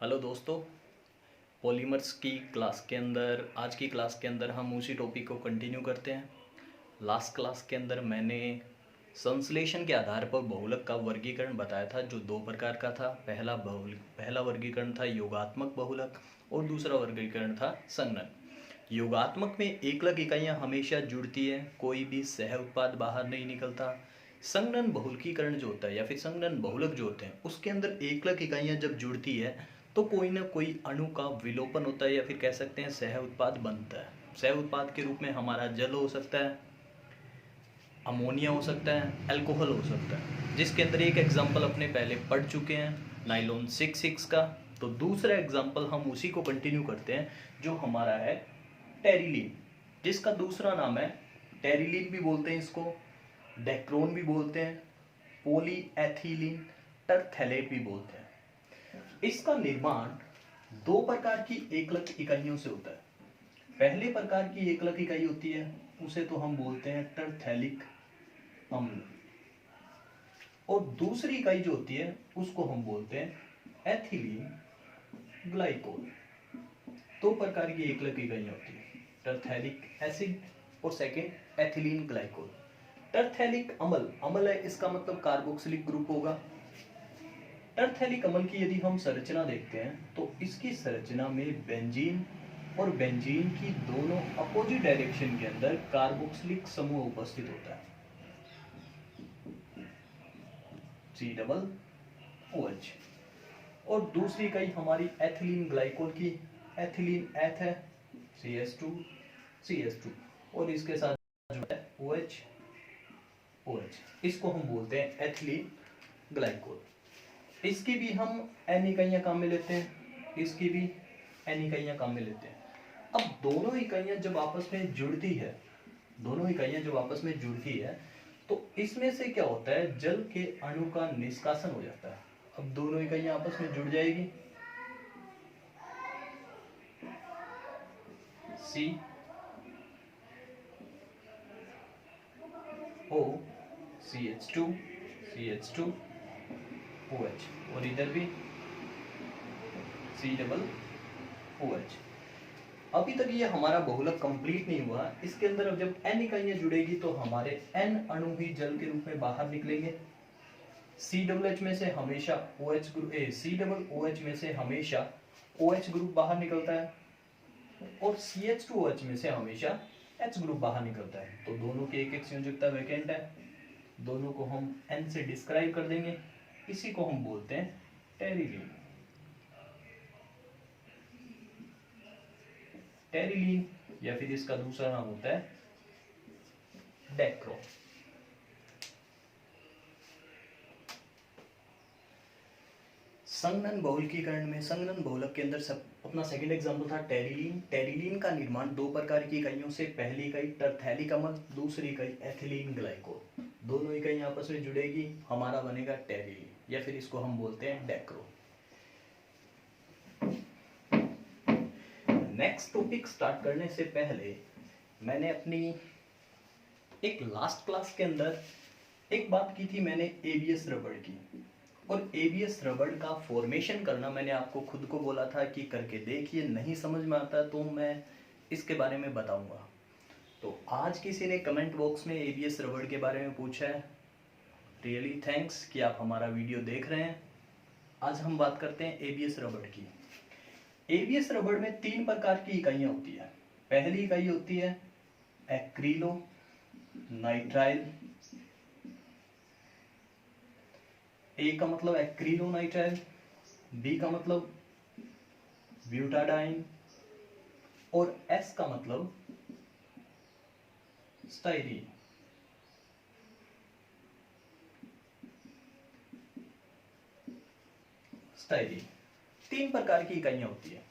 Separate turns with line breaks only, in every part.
Hello दोस्तों, polymers की class के अंदर आज की क्लास के अंदर हम उसी टॉपिक को कंटिन्यू करते हैं। लास्ट क्लास के अंदर मैंने संश्लेषण के आधार पर बहुलक का वर्गीकरण बताया था, जो दो प्रकार का था। पहला वर्गीकरण था योगात्मक बहुलक और दूसरा वर्गीकरण था संघनन। योगात्मक में एकलक इकाइयाँ हमेशा जुड़ती है, कोई भी सह उत्पाद बाहर नहीं निकलता। संघनन बहुलकीकरण जो होता है या फिर संघनन बहुलक जो होते हैं, उसके अंदर एकलक इकाइयाँ जब जुड़ती है तो कोई ना कोई अणु का विलोपन होता है या फिर कह सकते हैं सह उत्पाद बनता है। सह उत्पाद के रूप में हमारा जल हो सकता है, अमोनिया हो सकता है, अल्कोहल हो सकता है, जिसके अंदर एक एग्जाम्पल अपने पहले पढ़ चुके हैं नाइलॉन 6 का। तो दूसरा एग्जाम्पल हम उसी को कंटिन्यू करते हैं, जो हमारा है टेरिलीन, जिसका दूसरा नाम है टेरिलीन भी बोलते हैं, इसको डेक्रोन भी बोलते हैं, पॉलीएथिलीन टरथैलेट भी बोलते हैं। इसका निर्माण दो प्रकार की एकलक इकाइयों से होता है। पहले प्रकार की एकलक इकाई होती है, उसे तो हम बोलते हैं टरथैलिक अम्ल, और दूसरी इकाई जो होती है उसको हम बोलते हैं एथिलीन ग्लाइकोल। दो प्रकार की एकलक इकाइयां होती है, टरथैलिक एसिड और सेकेंड एथिलीन ग्लाइकोल। टरथैलिक अम्ल है, इसका मतलब कार्बोक्सिलिक ग्रुप होगा। टरथैलिक अम्ल की यदि हम संरचना देखते हैं तो इसकी संरचना में बेंजीन और बेंजीन की दोनों अपोजिट डायरेक्शन के अंदर कार्बोक्सिलिक समूह उपस्थित होता है, COOH। और दूसरी इकाई हमारी एथिलीन ग्लाइकोल की, एथिलीन एथ है, CH2 और इसके साथ जो है OH, इसको हम बोलते हैं एथिलीन ग्लाइकोल। इसकी भी हम n इकाइयां काम में लेते हैं, इसकी भी n इकाइयां काम में लेते हैं। अब दोनों इकाइयां जब आपस में जुड़ती है, तो इसमें से क्या होता है, जल के अणु का निष्कासन हो जाता है। अब दोनों इकाइयां आपस में जुड़ जाएगी, CO CH2 OH, और इधर भी COOH। अभी तक ये हमारा बहुलक कंप्लीट नहीं हुआ। इसके अंदर अब जब n इकाइयां जुड़ेगी तो हमारे n अणु ही जल के रूप में बाहर निकलेंगे। COOH में से हमेशा OH ग्रुप, COOH में से हमेशा OH ग्रुप बाहर निकलता है और CH2OH में से हमेशा H ग्रुप बाहर निकलता है। तो दोनों की एक एक संयोजकता वैकेंट है, दोनों को हम N से डिस्क्राइब कर देंगे। इसी को हम बोलते हैं टेरिलीन, या फिर इसका दूसरा नाम होता है डेक्रो। संघनन बहुलकीकरण में, संघनन बहुलक के अंदर सब अपना सेकंड एग्जांपल था टेरिलीन। टेरिलीन का निर्माण दो प्रकार की इकाइयों से, पहली इकाई टरथैलिक अम्ल, दूसरी इकाई एथिलीन ग्लाइकोल। दोनों इकाइयां आपस में जुड़ेगी, हमारा बनेगा टेरिलीन, या फिर इसको हम बोलते हैं डेक्रो। नेक्स्ट टॉपिक स्टार्ट करने से पहले मैंने अपनी एक लास्ट क्लास के अंदर एक बात की थी, मैंने ABS रबड़ की। और ABS रबड़ का फॉर्मेशन करना मैंने आपको खुद को बोला था कि करके देखिए, नहीं समझ में आता तो मैं इसके बारे में बताऊंगा। तो आज किसी ने कमेंट बॉक्स में ABS रबड़ के बारे में पूछा है, रियली थैंक्स कि आप हमारा वीडियो देख रहे हैं। आज हम बात करते हैं ABS रबड़ की। ABS रबड़ में तीन प्रकार की इकाइयां होती है। पहली इकाई होती है एक्रिलो नाइट्राइल, ए का मतलब एक्रिलो नाइट्राइल, बी का मतलब ब्यूटाडाइन और एस का मतलब स्टाइरीन। तीन प्रकार की इकाइयां होती है।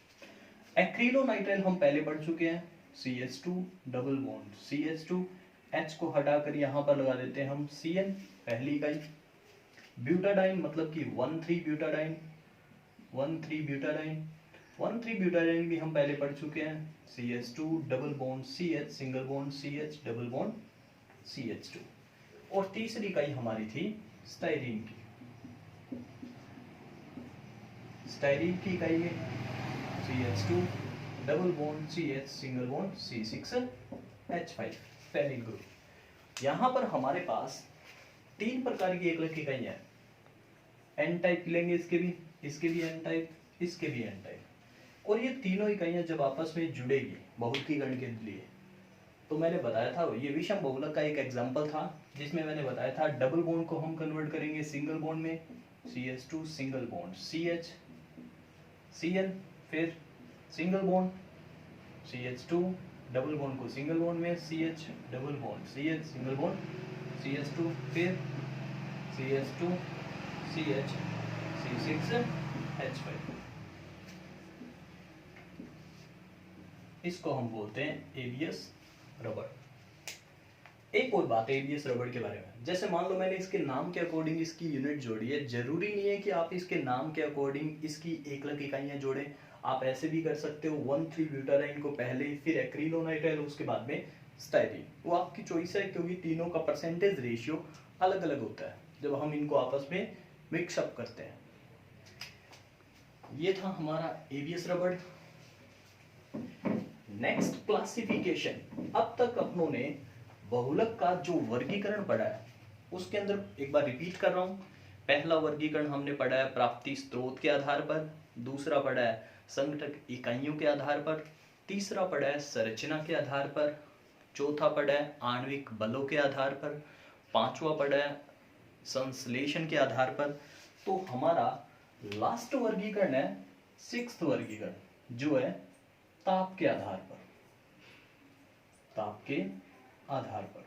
एक्रिलो नाइट्राइल हम पहले पढ़ चुके हैं, CH2 double bond CH2, H को हटाकर यहां पर लगा देते हैं हम CN, पहली इकाई। ब्यूटाडाइन मतलब कि 1,3 ब्यूटाडाइन, 1,3 ब्यूटाडाइन भी हम पहले पढ़ चुके हैं, CH2 double bond CH, single bond CH, double bond CH2। और तीसरी इकाई हमारी थी स्टाइरीन की, स्टाइरीन की इकाई है CH2 double bond CH single bond C6H5 phenyl group. यहाँ पर हमारे पास 3 प्रकार की एकलक इकाइयाँ हैं। एन टाइप लेंगे इसके भी एन टाइप, इसके भी एन टाइप। और ये तीनों इकाइयाँ जब आपस में जुड़ेगी बहुलकीकरण के लिए, तो मैंने बताया था ये विषम बहुलक का एक एग्जांपल था जिसमें मैंने बताया था डबल बॉन्ड को हम कन्वर्ट करेंगे सिंगल बॉन्ड में, CH2 single bond CH Cl, फिर single bond CH2 double bond को सिंगल बॉन्ड में CH double bond CH single bond CH2, फिर CH2 CH C6H5। इसको हम बोलते हैं एबीएस रबड़। एक और बात है एबीएस रबड़ के बारे में, जैसे मान लो मैंने इसके नाम के अकॉर्डिंग इसकी यूनिट जोड़ी है, जरूरी नहीं है कि आप इसके नाम के अकॉर्डिंग इसकी एकलक इकाइयां जोड़ें। आप ऐसे भी कर सकते हो 1,3-ब्यूटाडाइन को पहले, फिर एक्रिलोनाइट्राइल, उसके बाद में स्टाइरीन। वो आपकी चॉइस है क्योंकि तीनों का परसेंटेज रेशियो अलग अलग होता है जब हम इनको आपस में मिक्सअप करते हैं। ये था हमारा एबीएस रबड़। Next classification. अब तक अपनों ने बहुलक का जो वर्गीकरण पढ़ा है उसके अंदर एक बार रिपीट कर रहा हूं। पहला वर्गीकरण हमने पढ़ा है प्राप्ति स्रोत के आधार पर, दूसरा पढ़ा है संगठक इकाइयों के आधार पर, तीसरा पढ़ा है संरचना के आधार पर, चौथा पढ़ा है आणविक बलों के आधार पर, पांचवा पढ़ा है संश्लेषण के आधार पर। तो हमारा लास्ट वर्गीकरण है 6th वर्गीकरण जो है ताप के आधार पर। ताप के आधार पर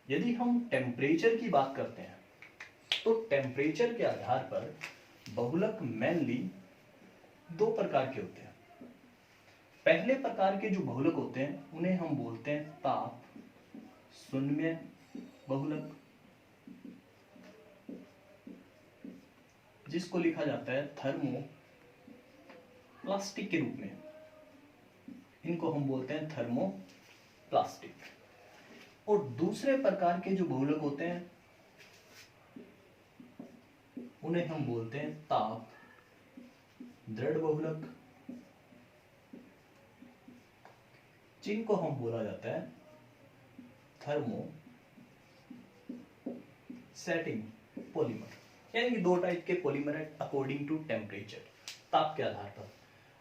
यदि हम टेम्परेचर की बात करते हैं तो टेम्परेचर के आधार पर बहुलक मेनली 2 प्रकार के होते हैं। पहले प्रकार के जो बहुलक होते हैं उन्हें हम बोलते हैं ताप शून्य बहुलक, जिसको लिखा जाता है थर्मो प्लास्टिक के रूप में। इनको हम बोलते हैं थर्मो प्लास्टिक। और दूसरे प्रकार के जो बहुलक होते हैं उन्हें हम बोलते हैं ताप दृढ़ बहुलक, जिनको हम बोला जाता है थर्मो सेटिंग पॉलीमर। यानी कि 2 टाइप के पॉलीमर है अकॉर्डिंग टू टेम्परेचर, ताप के आधार पर।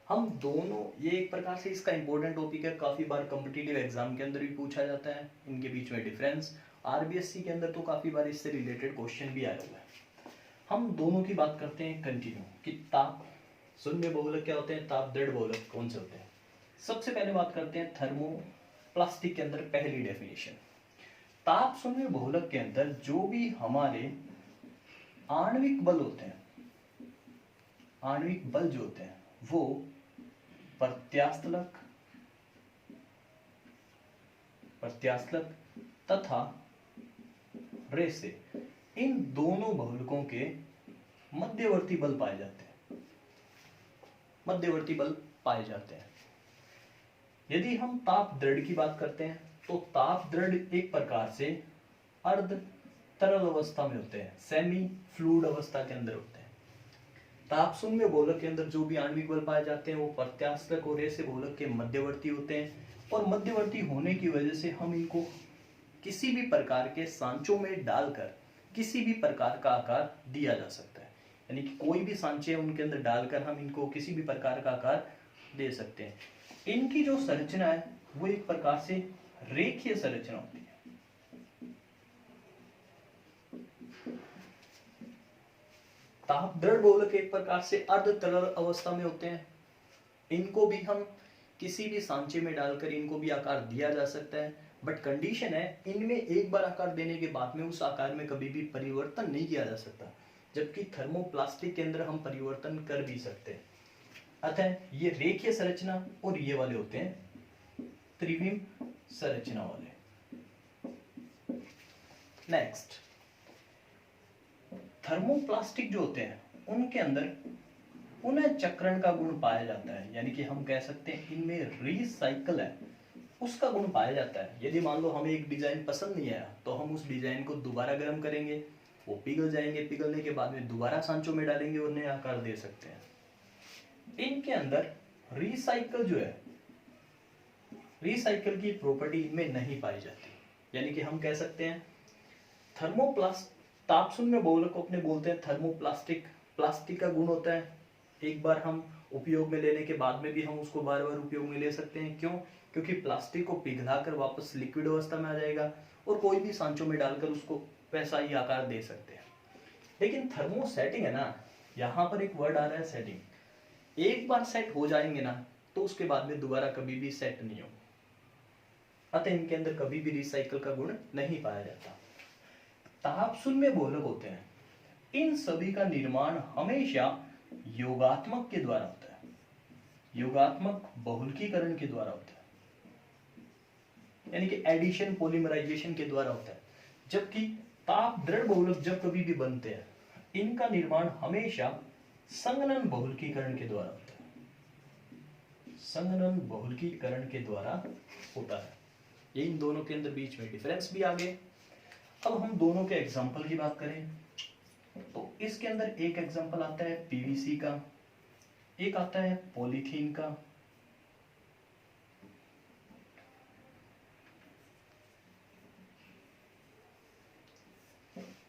हम दोनों, ये एक प्रकार से इसका इंपॉर्टेंट टॉपिक है, काफी बार कॉम्पिटिटिव एग्जाम के अंदर भी पूछा जाता है इनके बीच में डिफरेंस। आरबीएससी के अंदर तो काफी बार इससे रिलेटेड क्वेश्चन भी आया हुआ है। हम दोनों की बात करते हैं कंटिन्यू कि ताप शून्य बहुलक क्या होते हैं, ताप दृढ़ बहुलक कौन से होते हैं। सबसे पहले बात करते हैं थर्मोप्लास्टिक के अंदर पहली डेफिनेशन। ताप शून्य बहुलक के अंदर जो भी हमारे आणविक बल होते हैं, आणविक बल जो होते हैं वो प्रत्यास्थलक तथा रेसे, इन दोनों बहुलकों के मध्यवर्ती बल पाए जाते हैं, मध्यवर्ती बल पाए जाते हैं। यदि हम ताप दृढ़ की बात करते हैं तो ताप दृढ़ एक प्रकार से अर्ध तरल अवस्था में होते हैं, सेमी फ्लूइड अवस्था के अंदर होते हैं। ताप शून्य बहुलक के अंदर जो भी आणविक बल पाए जाते हैं वो प्रत्यास्थलक और रेसे बहुलक के मध्यवर्ती होते हैं। और मध्यवर्ती होने की वजह से हम इनको किसी भी प्रकार के सांचों में डालकर किसी भी प्रकार का आकार दिया जा सकता है। यानी कि कोई भी सांचे उनके अंदर डालकर हम इनको किसी भी प्रकार का आकार दे सकते हैं। इनकी जो संरचना है वो एक प्रकार से रेखीय संरचना होती है। ताप दृढ़ बहुलक एक प्रकार से अर्ध तरल अवस्था में होते हैं। इनको भी हम किसी भी सांचे में डालकर इनको भी आकार दिया जा सकता है, बट कंडीशन है इनमें एक बार आकार देने के बाद में उस आकार में कभी भी परिवर्तन नहीं किया जा सकता, जबकि थर्मोप्लास्टिक के अंदर हम परिवर्तन कर भी सकते हैं। अतः ये रेखीय संरचना और ये वाले होते हैं त्रिविम संरचना वाले। नेक्स्ट, थर्मोप्लास्टिक जो होते हैं उनके अंदर पुनः चक्रण का गुण पाया जाता है, यानी कि हम कह सकते हैं इनमें रीसाइकल है उसका गुण पाया जाता है। यदि मान लो हमें एक डिजाइन पसंद नहीं आया तो हम उस डिजाइन को दोबारा गर्म करेंगे, वो पिघल जाएंगे, पिघलने के बाद में दोबारा सांचों में डालेंगे और नए आकार दे सकते हैं। इनके अंदर रिसाइकल जो है, रिसाइकल की प्रॉपर्टी इनमें नहीं पाई जाती, यानी कि हम कह सकते हैं थर्मोप्लास्ट, तापशून्य बहुलक को अपने बोलते हैं थर्मोप्लास्टिक। प्लास्टिक का गुण होता है एक बार हम उपयोग में लेने के बाद में भी हम उसको बार बार उपयोग में ले सकते हैं। क्यों? क्योंकि प्लास्टिक को पिघलाकर वापस लिक्विड अवस्था में आ जाएगा और कोई भी सांचों में डालकर उसको वैसा ही आकार दे सकते हैं। लेकिन थर्मोसेटिंग है ना, यहाँ पर एक वर्ड आ रहा है सेटिंग। एक बार सेट हो जाएंगे ना तो उसके बाद में दोबारा कभी भी सेट नहीं होगा, अतः इनके अंदर कभी भी रिसाइकल का गुण नहीं पाया जाता। तापशून्य बहुलक होते हैं, इन सभी का निर्माण हमेशा योगात्मक के द्वारा होता है, योगात्मक बहुलकीकरण के द्वारा होता है, यानी कि एडिशन पॉलीमराइजेशन के द्वारा होता है। जबकि ताप दृढ़ बहुलक जब कभी भी बनते हैं, इनका निर्माण हमेशा संघनन बहुलकीकरण के द्वारा होता है, संघनन बहुलकीकरण के द्वारा होता है। ये इन दोनों के अंदर बीच में डिफरेंस भी आ गए। अब हम दोनों के एग्जाम्पल की बात करें तो इसके अंदर एक एग्जाम्पल आता है पीवीसी का, एक आता है पॉलीथीन का।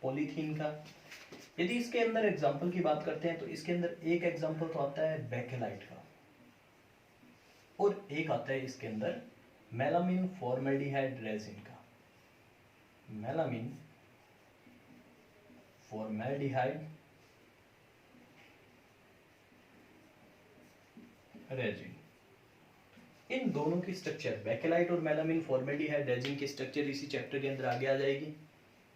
पॉलीथीन का यदि इसके अंदर एग्जाम्पल की बात करते हैं तो इसके अंदर एक एग्जाम्पल तो आता है बेकेलाइट का और एक आता है इसके अंदर मेलामिन फॉर्मेल्डिहाइड रेजिन का। मेलामिन फॉर्मेल्डिहाइड रेजिन, इन दोनों की स्ट्रक्चर, बेकेलाइट और मेलामिन फॉर्मेल्डिहाइड रेजिन की स्ट्रक्चर इसी चैप्टर के अंदर आगे आ जाएगी।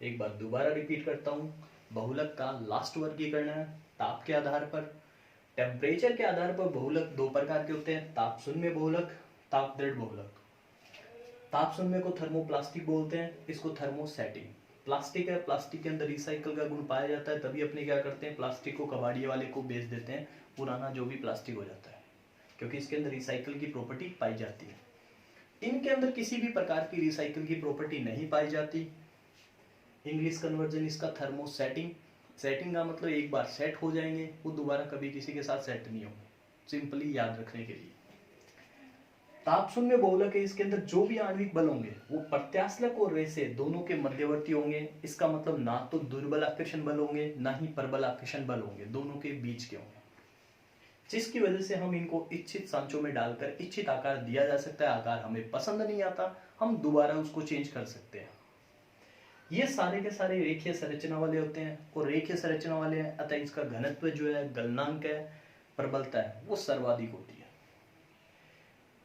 एक बार दोबारा रिपीट करता हूं, बहुलक का लास्ट वर्गीकरण है ताप के आधार पर। टेम्परेचर के आधार पर बहुलक दो प्रकार के होते हैं, ताप शून्य बहुलक, ताप दृढ़ बहुलक। ताप शून्य को थर्मोप्लास्टिक बोलते हैं, इसको थर्मोसेटिंग। प्लास्टिक है, प्लास्टिक के अंदर रिसाइकल का गुण पाया जाता है, तभी अपने क्या करते हैं प्लास्टिक को कबाड़िए वाले को बेच देते हैं, पुराना जो भी प्लास्टिक हो जाता है, क्योंकि इसके अंदर रिसाइकल की प्रॉपर्टी पाई जाती है। इनके अंदर किसी भी प्रकार की रिसाइकल की प्रॉपर्टी नहीं पाई जाती। इंग्लिश कन्वर्जन इसका थर्मोसेटिंग। सेटिंग का मतलब एक बार सेट हो जाएंगे, वो दोबारा कभी किसी के साथ सेट नहीं होंगे, सिंपली याद रखने के लिए। ताप शून्य बहुलक है, इसके अंदर जो भी आणविक बल होंगे वो प्रत्यास्थलक और रेसे दोनों के मध्यवर्ती होंगे। इसका मतलब ना तो दुर्बल आकर्षण बल होंगे ना ही प्रबल आकर्षण बल होंगे, दोनों के बीच के होंगे, जिसकी वजह से हम इनको इच्छित सांचों में डालकर इच्छित आकार दिया जा सकता है। आकार हमें पसंद नहीं आता, हम दोबारा उसको चेंज कर सकते हैं। ये सारे के सारे रेखीय संरचना वाले होते हैं और रेखीय संरचना वाले हैं, अतः इसका घनत्व जो है, गलनांक है, प्रबलता है, वो सर्वाधिक होती है।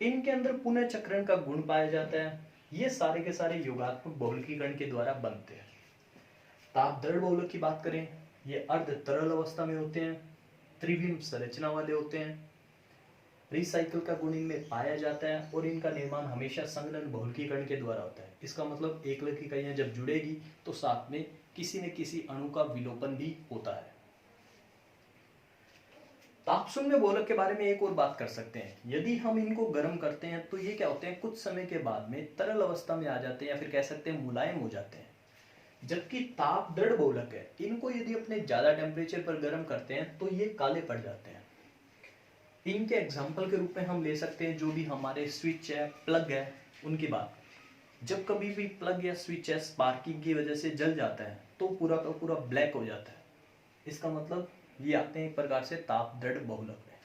इनके अंदर पुनः चक्रण का गुण पाया जाता है। ये सारे के सारे योगात्मक बहुलकीकरण के द्वारा बनते हैं। ताप दृढ़ बहुलक की बात करें, ये अर्ध तरल अवस्था में होते हैं, त्रिविम संरचना वाले होते हैं, रिसाइकल का गुण इनमें पाया जाता है और इनका निर्माण हमेशा संघनन बहुलकीकरण के द्वारा होता है। इसका मतलब एकलक इकाइयां जब जुड़ेगी तो साथ में किसी न किसी अणु का विलोपन भी होता है। ताप शून्य बहुलक के बारे में एक और बात कर सकते हैं, यदि हम इनको गर्म करते हैं तो ये क्या होते हैं, कुछ समय के बाद में तरल अवस्था में आ जाते हैं या फिर कह सकते हैं मुलायम हो जाते हैं। जबकि ताप दृढ़ बहुलक है, इनको यदि अपने ज्यादा टेम्परेचर पर गर्म करते हैं तो ये काले पड़ जाते हैं। इनके एग्जाम्पल के रूप में हम ले सकते हैं जो भी हमारे स्विच है, प्लग है, उनकी बात। जब कभी भी प्लग या स्विच है स्पार्किंग की वजह से जल जाता है तो पूरा का पूरा ब्लैक हो जाता है। इसका मतलब ये आते हैं एक प्रकार से ताप दृढ़ बहुलक में।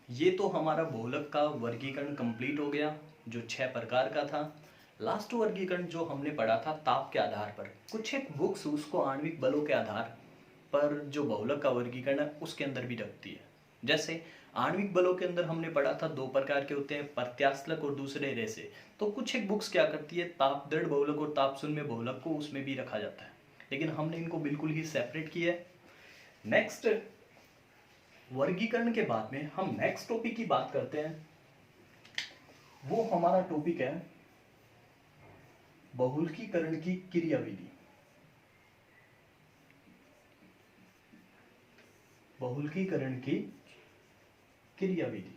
ये तो हमारा बहुलक का वर्गीकरण कंप्लीट हो गया, जो 6 प्रकार का था। लास्ट वर्गीकरण जो हमने पढ़ा था ताप के आधार पर, कुछ एक बुक्स उसको आणविक बलों के आधार पर जो बहुलक का वर्गीकरण है उसके अंदर भी रखती है। जैसे आणविक बलों के अंदर हमने पढ़ा था 2 प्रकार के होते हैं, प्रत्यास्थलक और दूसरे रेसे। तो कुछ एक बुक्स क्या करती है, ताप दृढ़ बहुलक और ताप शून्य बहुलक को उसमें भी रखा जाता है, लेकिन हमने इनको बिल्कुल ही सेपरेट किया है। नेक्स्ट वर्गीकरण के बाद में हम नेक्स्ट टॉपिक की बात करते हैं, वो हमारा टॉपिक है बहुलकीकरण की क्रियाविधि। बहुलकीकरण की क्रियाविधि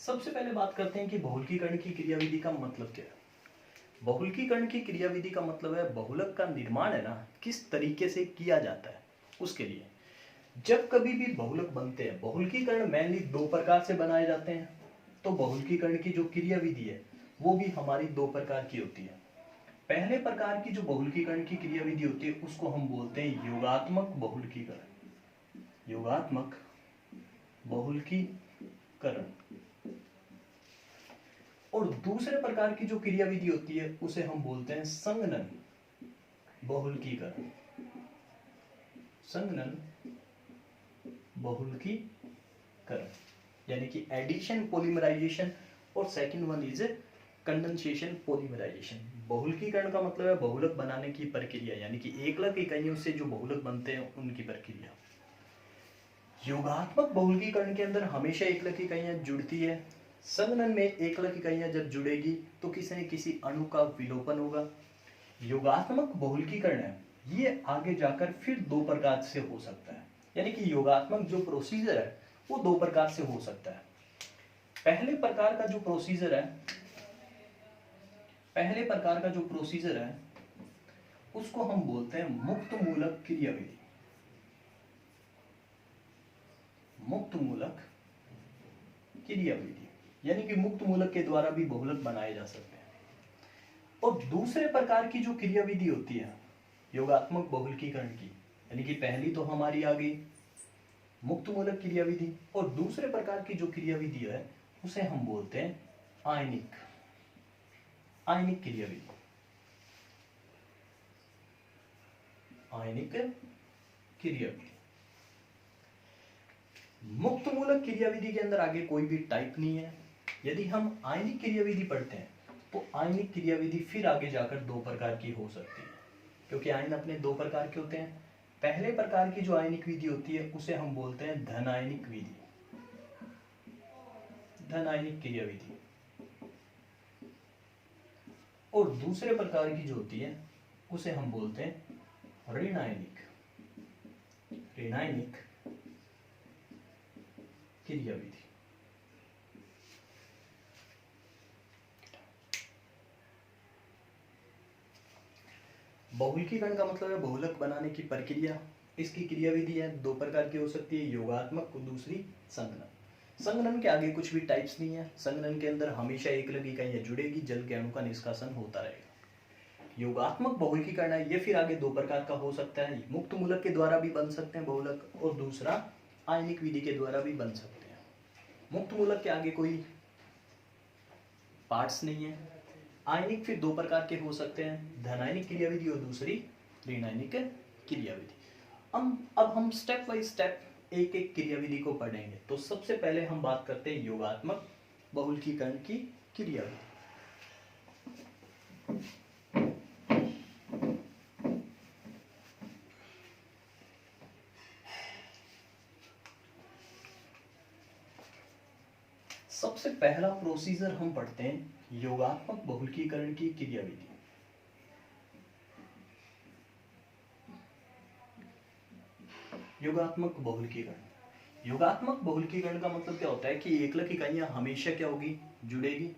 सबसे पहले बात करते हैं कि बहुलकीकरण की क्रियाविधि का मतलब क्या है। बहुलकीकरण की क्रियाविधि का मतलब है बहुलक का निर्माण है ना किस तरीके से किया जाता है उसके लिए। जब कभी भी बहुलक बनते हैं, बहुलकीकरण मेनली दो प्रकार से बनाए जाते हैं। तो बहुलकीकरण की जो क्रियाविधि है वो भी हमारी दो प्रकार की होती है। पहले प्रकार की जो बहुलकीकरण की क्रियाविधि होती है उसको हम बोलते हैं योगात्मक बहुलकीकरण। योगात्मक बहुलकीकरण। और दूसरे प्रकार की जो क्रियाविधि होती है उसे हम बोलते हैं संघनन बहुलकीकरण। संघनन बहुलकीकरण यानी कि एडिशन पॉलीमराइजेशन और second one is condensation polymerization. बहुलकीकरण का मतलब है बहुलक बनाने की प्रक्रिया, यानी कि एकलक इकाइयों से जो बहुलक बनते हैं उनकी प्रक्रिया। योगात्मक बहुलकीकरण के अंदर हमेशा एकलक इकाइयां जुड़ती है। संघनन में एकलक इकाइयां जब जुड़ेगी तो किसी न किसी अणु का विलोपन होगा। योगात्मक बहुलकीकरण है ये आगे जाकर फिर दो प्रकार से हो सकता है, यानी कि योगात्मक जो प्रोसीजर है वो दो प्रकार से हो सकता है। पहले प्रकार का जो प्रोसीजर है उसको हम बोलते हैं मुक्त मूलक क्रियाविधि। मुक्त मूलक क्रियाविधि यानी कि मुक्त मूलक के द्वारा भी बहुलक बनाए जा सकते हैं। और दूसरे प्रकार की जो क्रियाविधि होती है योगात्मक बहुलकीकरण की, यानी कि पहली तो हमारी आ गई मुक्त मूलक क्रियाविधि, और दूसरे प्रकार की जो क्रियाविधि है उसे हम बोलते हैं आयनिक क्रियाविधि। आयनिक क्रियाविधि। मुक्त मूलक क्रियाविधि के अंदर आगे कोई भी टाइप नहीं है। यदि हम आयनिक क्रियाविधि पढ़ते हैं तो आयनिक क्रियाविधि फिर आगे जाकर दो प्रकार की हो सकती है, क्योंकि आयन अपने दो प्रकार के होते हैं। पहले प्रकार की जो आयनिक विधि होती है उसे हम बोलते हैं धन आयनिक विधि, धन आयनिक क्रियाविधि। और दूसरे प्रकार की जो होती है उसे हम बोलते हैं ऋण आयनिक क्रियाविधि। बहुलकीकरण का मतलब है बहुलक बनाने की प्रक्रिया। इसकी क्रियाविधि है दो प्रकार की हो सकती है, योगात्मक और दूसरी संघनन। संघनन के आगे कुछ भी टाइप्स नहीं है। संघनन के अंदर हमेशा एकलक इकाइयां जुड़ेगी, जल के अणु का निष्कासन होता रहेगा। योगात्मक बहुलकीकरण है ये फिर आगे दो प्रकार का हो सकता है, मुक्त मूलक के द्वारा भी बन सकते हैं बहुलक, और दूसरा आयनिक विधि के द्वारा भी बन सकते हैं। मुक्त मूलक के आगे कोई पार्ट्स नहीं है। आयनिक फिर दो प्रकार के हो सकते हैं, धनायनिक क्रियाविधि और दूसरी ऋणायनिक क्रियाविधि। अब हम स्टेप बाय स्टेप एक एक क्रियाविधि को पढ़ेंगे। तो सबसे पहले हम बात करते हैं योगात्मक बहुलकीकरण की क्रियाविधि। सबसे पहला प्रोसीजर हम पढ़ते हैं योगात्मक बहुलकीकरण की क्रियाविधि। योगात्मक बहुलकीकरण का मतलब क्या होता है कि एकलक इकाइयां हमेशा क्या होगी, जुड़ेगी,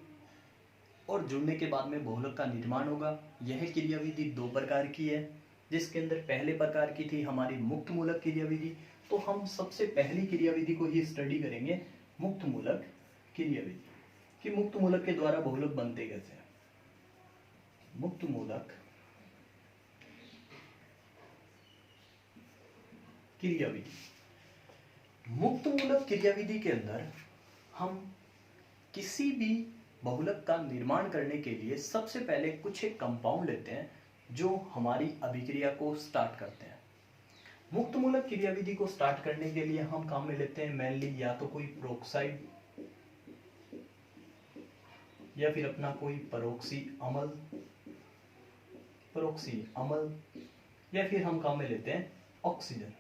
और जुड़ने के बाद में बहुलक का निर्माण होगा। यह क्रियाविधि दो प्रकार की है, जिसके अंदर पहले प्रकार की थी हमारी मुक्त मूलक क्रियाविधि। तो हम सबसे पहली क्रियाविधि को ही स्टडी करेंगे, मुक्त मूलक क्रियाविधि, कि मुक्त मूलक के द्वारा बहुलक बनते कैसे हैं। मुक्त मूलक क्रियाविधि। मुक्त मूलक क्रियाविधि के अंदर हम किसी भी बहुलक का निर्माण करने के लिए सबसे पहले कुछ एक कंपाउंड लेते हैं जो हमारी अभिक्रिया को स्टार्ट करते हैं। मुक्त मूलक क्रियाविधि को स्टार्ट करने के लिए हम काम में लेते हैं मेनली या तो कोई प्रोक्साइड या फिर अपना कोई परोक्सी अम्ल, या फिर हम काम में लेते हैं ऑक्सीजन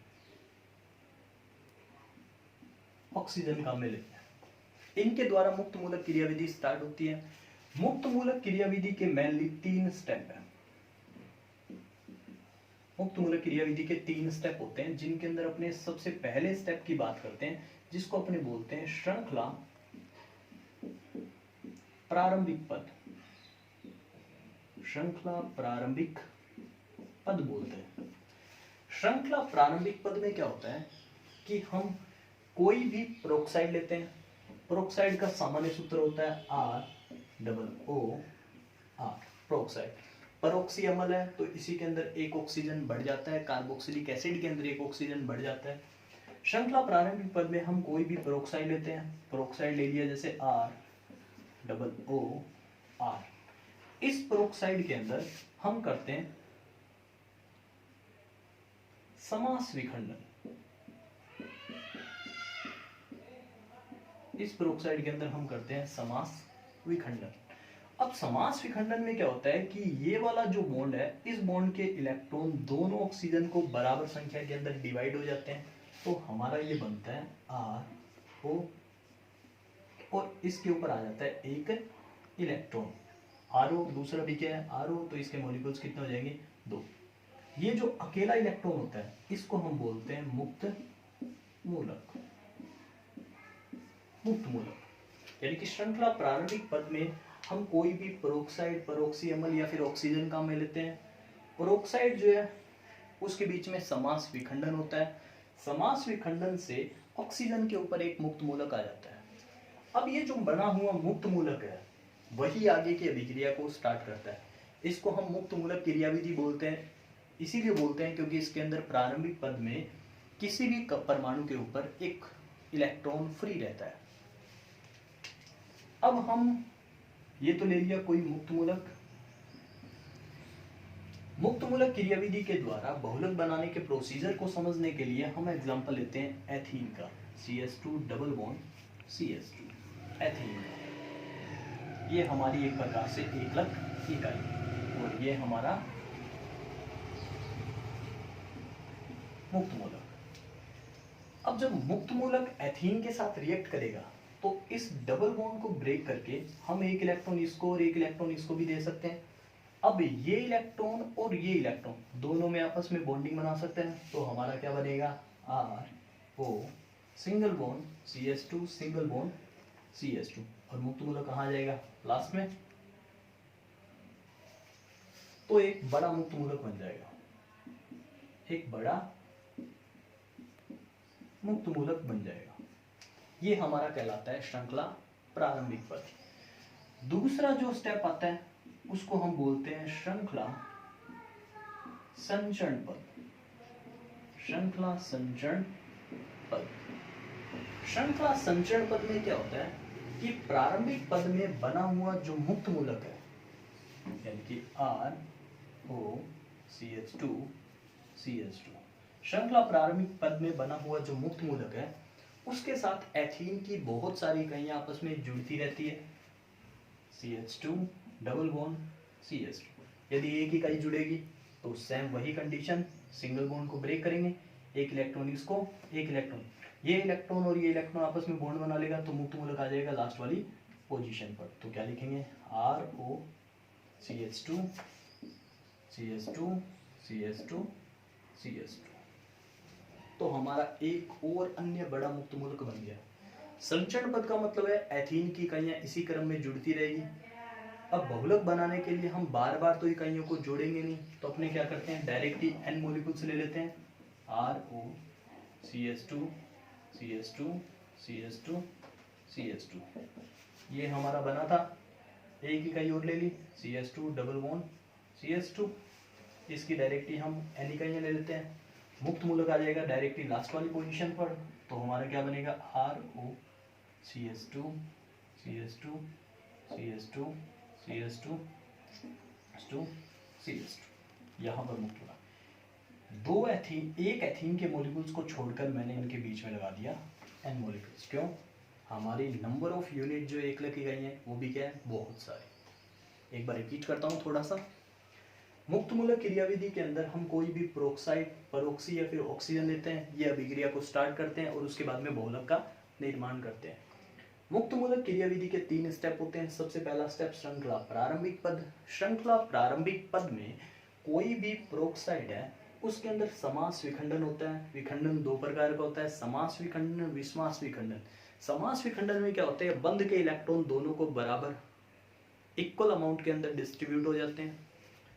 काम में लेते हैं। इनके द्वारा मुक्त मूलक क्रियाविधि स्टार्ट होती है। मुक्त मूलक क्रियाविधि के मेनली 3 स्टेप हैं। मुक्त मूलक क्रियाविधि के 3 स्टेप होते हैं, जिनके अंदर अपने सबसे पहले स्टेप की बात करते हैं, जिसको अपने बोलते हैं श्रृंखला प्रारंभिक पद, श्रृंखला प्रारंभिक पद बोलते हैं। श्रृंखला प्रारंभिक पद में क्या होता है कि हम कोई भी पेरोक्साइड लेते हैं, पेरोक्साइड का सामान्य सूत्र होता है ROO R, पेरोक्साइड। पेरोक्सी अम्ल है तो इसी के अंदर एक ऑक्सीजन बढ़ जाता है, कार्बोक्सिलिक एसिड के अंदर एक ऑक्सीजन बढ़ जाता है। श्रृंखला प्रारंभिक पद में हम कोई भी पेरोक्साइड लेते हैं, पेरोक्साइड ले लिया जैसे ROO R, इस पेरोक्साइड के अंदर हम करते हैं समास विखंडन। इस पेरोक्साइड के अंदर हम करते हैं समास विखंडन। अब समास विखंडन में क्या होता है कि ये वाला जो बॉन्ड है, इस बॉन्ड के इलेक्ट्रॉन दोनों ऑक्सीजन को बराबर संख्या के अंदर डिवाइड हो जाते हैं, तो हमारा ये बनता है RO और इसके ऊपर आ जाता है एक इलेक्ट्रॉन RO, दूसरा भी क्या है RO, तो इसके मॉलिक्यूल्स कितने हो जाएंगे 2। ये जो अकेला इलेक्ट्रॉन होता है इसको हम बोलते हैं मुक्त मूलक। मुक्त मूलक यानी कि श्रृंखला प्रारंभिक पद में हम कोई भी पेरोक्साइड, पेरोक्सी अम्ल या फिर ऑक्सीजन काम में लेते हैं। पेरोक्साइड जो है उसके बीच में समास विखंडन होता है, समास विखंडन से ऑक्सीजन के ऊपर एक मुक्त मूलक आ जाता है। अब ये जो बना हुआ मुक्त मूलक है वही आगे की अभिक्रिया को स्टार्ट करता है। इसको हम मुक्त मूलक क्रियाविधि बोलते हैं, इसीलिए बोलते हैं क्योंकि इसके अंदर प्रारंभिक पद में किसी भी परमाणु के ऊपर एक इलेक्ट्रॉन फ्री रहता है। अब हम ये तो ले लिया कोई मुक्त मूलक। मुक्त मूलक क्रियाविधि के द्वारा बहुलक बनाने के प्रोसीजर को समझने के लिए हम एग्जांपल लेते हैं एथीन का, CH2 double bond CH2, ethene का। ये हमारी एक प्रकार से एकलक इकाई और ये हमारा मुक्त मूलक। अब जब मुक्त मूलक एथीन के साथ रिएक्ट करेगा तो इस डबल बॉन्ड को ब्रेक करके हम एक इलेक्ट्रॉन इसको और एक इलेक्ट्रॉन इसको भी दे सकते हैं। अब ये इलेक्ट्रॉन और ये इलेक्ट्रॉन दोनों में आपस में बॉन्डिंग बना सकते हैं, तो हमारा क्या बनेगा RO single bond CH2 single bond CH2, और मुक्त मूलक कहाँ आ जाएगा लास्ट में, तो एक बड़ा मुक्त मूलक बन जाएगा, एक बड़ा मुक्त मूलक बन जाएगा। ये हमारा कहलाता है श्रृंखला प्रारंभिक पद। दूसरा जो स्टेप आता है उसको हम बोलते हैं श्रृंखला संचरण पद। श्रृंखला संचरण पद। श्रृंखला संचरण पद में क्या होता है कि प्रारंभिक पद में बना हुआ जो मुक्त मूलक है यानी कि RO CH2 CH2, श्रृंखला प्रारंभिक पद में बना हुआ जो मुक्त मूलक है उसके साथ एथीन की बहुत सारी इकाइयां आपस में जुड़ती रहती है, CH2 डबल बॉन्ड CH2। यदि एक इकाई जुड़ेगी तो सेम वही कंडीशन, सिंगल बॉन्ड को ब्रेक करेंगे, एक इलेक्ट्रॉन इसको, एक इलेक्ट्रॉन, ये इलेक्ट्रॉन और ये इलेक्ट्रॉन आपस में बॉन्ड बना लेगा तो मुक्त मूलक आ जाएगा लास्ट वाली पोजीशन पर। तो क्या लिखेंगे RO CH2 CH2 CH2 CH2, तो हमारा एक और अन्य बड़ा मुक्त मूलक बन गया। संचरण पद का मतलब है एथीन की इकाइयां इसी क्रम में जुड़ती रहेगी। अब बहुलक बनाने के लिए हम बार बार तो इकाइयों को जोड़ेंगे नहीं, तो अपने क्या करते हैं डायरेक्ट ही n मॉलिक्यूल्स ले लेते हैं, RO CH2 CH2 CH2 CH2, ये हमारा बना था, एक इकाई और ले ली CH2 डबल बॉन्ड CH2, इसकी डायरेक्टली हम n इकाइयां ले लेते हैं, मुक्त मूलक आ जाएगा डायरेक्टली लास्ट वाली पोजीशन पर, तो हमारा क्या बनेगा RO CH2 CH2 CH2 CH2 CH2 CH2, यहाँ पर मुक्त मूलक। दो एथीन, एक एथीन के मॉलिक्यूल्स को छोड़कर मैंने इनके बीच में लगा दिया n मॉलिक्यूल्स। क्यों? हमारी नंबर ऑफ यूनिट जो एकलक इकाई है वो भी क्या है बहुत सारी। एक बार रिपीट करता हूँ थोड़ा सा। मुक्त मूलक क्रियाविधि के अंदर हम कोई भी पेरोक्साइड, पेरोक्सी या फिर ऑक्सीजन लेते हैं, ये अभिक्रिया को स्टार्ट करते हैं और उसके बाद में बहुलक का निर्माण करते हैं। मुक्त मूलक क्रियाविधि के 3 स्टेप होते हैं। सबसे पहला स्टेप श्रृंखला प्रारंभिक पद। श्रृंखला प्रारंभिक पद में कोई भी पेरोक्साइड है उसके अंदर समास विखंडन होता है। विखंडन 2 प्रकार का होता है, समास विखंडन, विषमास विखंडन। समास विखंडन में क्या होता है, बंध के इलेक्ट्रॉन दोनों को बराबर इक्वल अमाउंट के अंदर डिस्ट्रीब्यूट हो जाते हैं।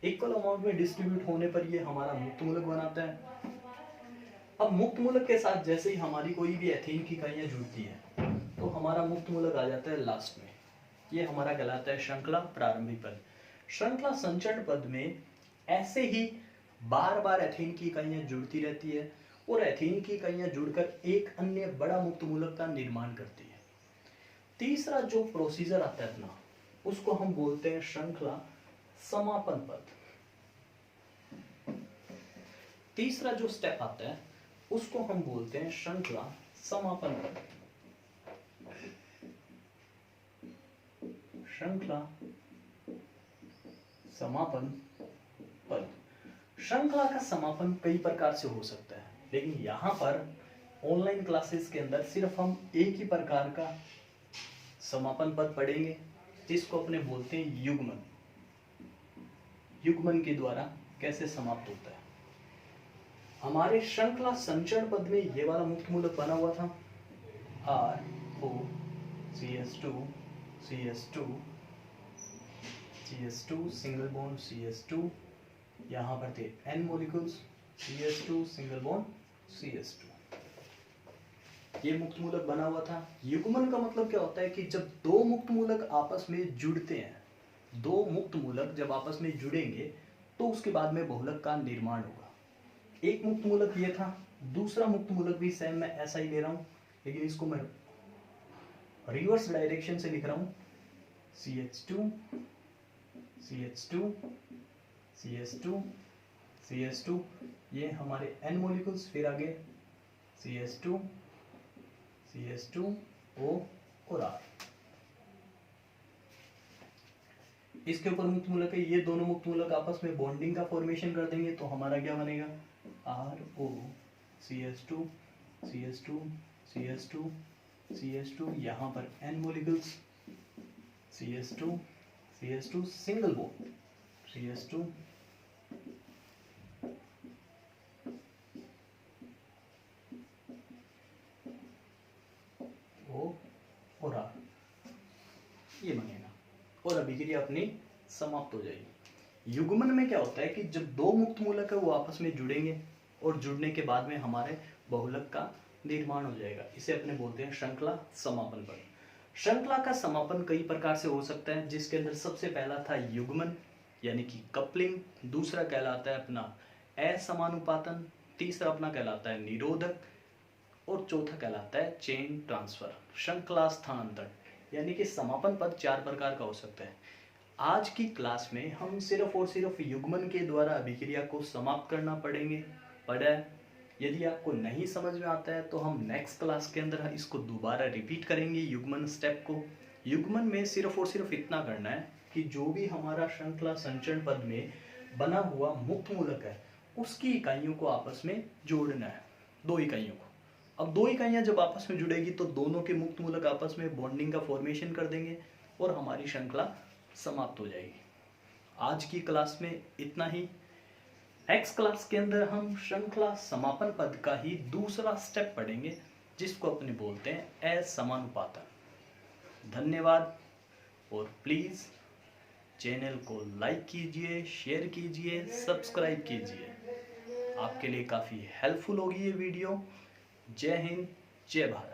इक्वल अमाउंट में डिस्ट्रीब्यूट होने पर ये हमारा मुक्त मूलक बनाता है। अब मुक्त मूलक के साथ जैसे ही हमारी कोई भी एथेन की इकाइयां जुड़ती है तो हमारा मुक्त मूलक आ जाता है लास्ट में। ये हमारा कहलाता है श्रृंखला प्रारंभिक पद। श्रृंखला संचरण पद में ऐसे ही बार बार एथेन की इकाइयां जुड़ती रहती है और एथेन की इकाइयां जुड़कर एक अन्य बड़ा मुक्त मूलक का निर्माण करती है। तीसरा जो प्रोसीजर आता है अपना, उसको हम बोलते हैं श्रृंखला समापन पद। तीसरा जो स्टेप आता है उसको हम बोलते हैं श्रृंखला समापन पद। श्रृंखला समापन पद। श्रृंखला का समापन कई प्रकार से हो सकता है, लेकिन यहां पर ऑनलाइन क्लासेस के अंदर सिर्फ हम एक ही प्रकार का समापन पद पढ़ेंगे, जिसको अपने बोलते हैं युग्मन। युग्मन के द्वारा कैसे समाप्त होता है। हमारे श्रृंखला संचरण पद में ये वाला मुक्त मूलक बना हुआ था, ROCH2 CH2 CH2 single bond CH2, यहाँ पर थे N molecules CH2 single bond CH2। ये मुक्त मूलक बना हुआ था। युग्मन का मतलब क्या होता है कि जब दो मुक्त मूलक आपस में जुड़ते हैं, दो मुक्त मूलक जब आपस में जुड़ेंगे तो उसके बाद में बहुलक का निर्माण होगा। एक मुक्त मूलक ये था, दूसरा मुक्त मूलक भी सेम मैं ऐसा ही ले रहा हूं, लेकिन इसको मैं रिवर्स डायरेक्शन से लिख रहा हूं। CH2 CH2 CH2 CH2, ये हमारे N मॉलिक्यूल्स, फिर आगे CH2 CH2 O और R। इसके ऊपर मुक्त मूलक है, ये दोनों मुक्त मूलक आपस में बॉन्डिंग का फॉर्मेशन कर देंगे तो हमारा क्या बनेगा, RO CH2 CH2 CH2 CH2, यहाँ पर N molecules CH2 CH2 single bond CH2 O और R, ये बनेगा और अभिक्रिया अपनी समाप्त हो जाएगी। युग्मन में क्या होता है कि जब दो मुक्त मूलक है वो आपस में जुड़ेंगे और जुड़ने के बाद में हमारे बहुलक का निर्माण हो जाएगा। इसे अपने बोलते हैं श्रृंखला समापन पद। श्रृंखला का समापन कई प्रकार से हो सकता है, जिसके अंदर सबसे पहला था युग्मन यानी कि कपलिंग, दूसरा कहलाता है अपना असमानुपातन, तीसरा अपना कहलाता है निरोधक और चौथा कहलाता है चेन ट्रांसफर, श्रृंखला स्थानांतरण। यानी कि समापन पद चार प्रकार का हो सकता है। आज की क्लास में हम सिर्फ और सिर्फ युग्मन के द्वारा अभिक्रिया को समाप्त करना पड़ा है। यदि आपको नहीं समझ में आता है तो हम नेक्स्ट क्लास के अंदर इसको दोबारा रिपीट करेंगे युग्मन स्टेप को। युग्मन में सिर्फ और सिर्फ इतना करना है कि जो भी हमारा श्रृंखला संचरण पद में बना हुआ मुक्त मूलक है उसकी इकाइयों को आपस में जोड़ना है, दो इकाइयों को। अब दो इकाइयां जब आपस में जुड़ेगी तो दोनों के मुक्त मूलक आपस में बॉन्डिंग का फॉर्मेशन कर देंगे और हमारी श्रृंखला समाप्त हो जाएगी। आज की क्लास में इतना ही। नेक्स्ट क्लास के अंदर हम श्रृंखला समापन पद का ही दूसरा स्टेप पढ़ेंगे, जिसको अपने बोलते हैं असमानुपातन। धन्यवाद और प्लीज़ चैनल को लाइक कीजिए, शेयर कीजिए, सब्सक्राइब कीजिए। आपके लिए काफ़ी हेल्पफुल होगी ये वीडियो। जय हिंद, जय भारत।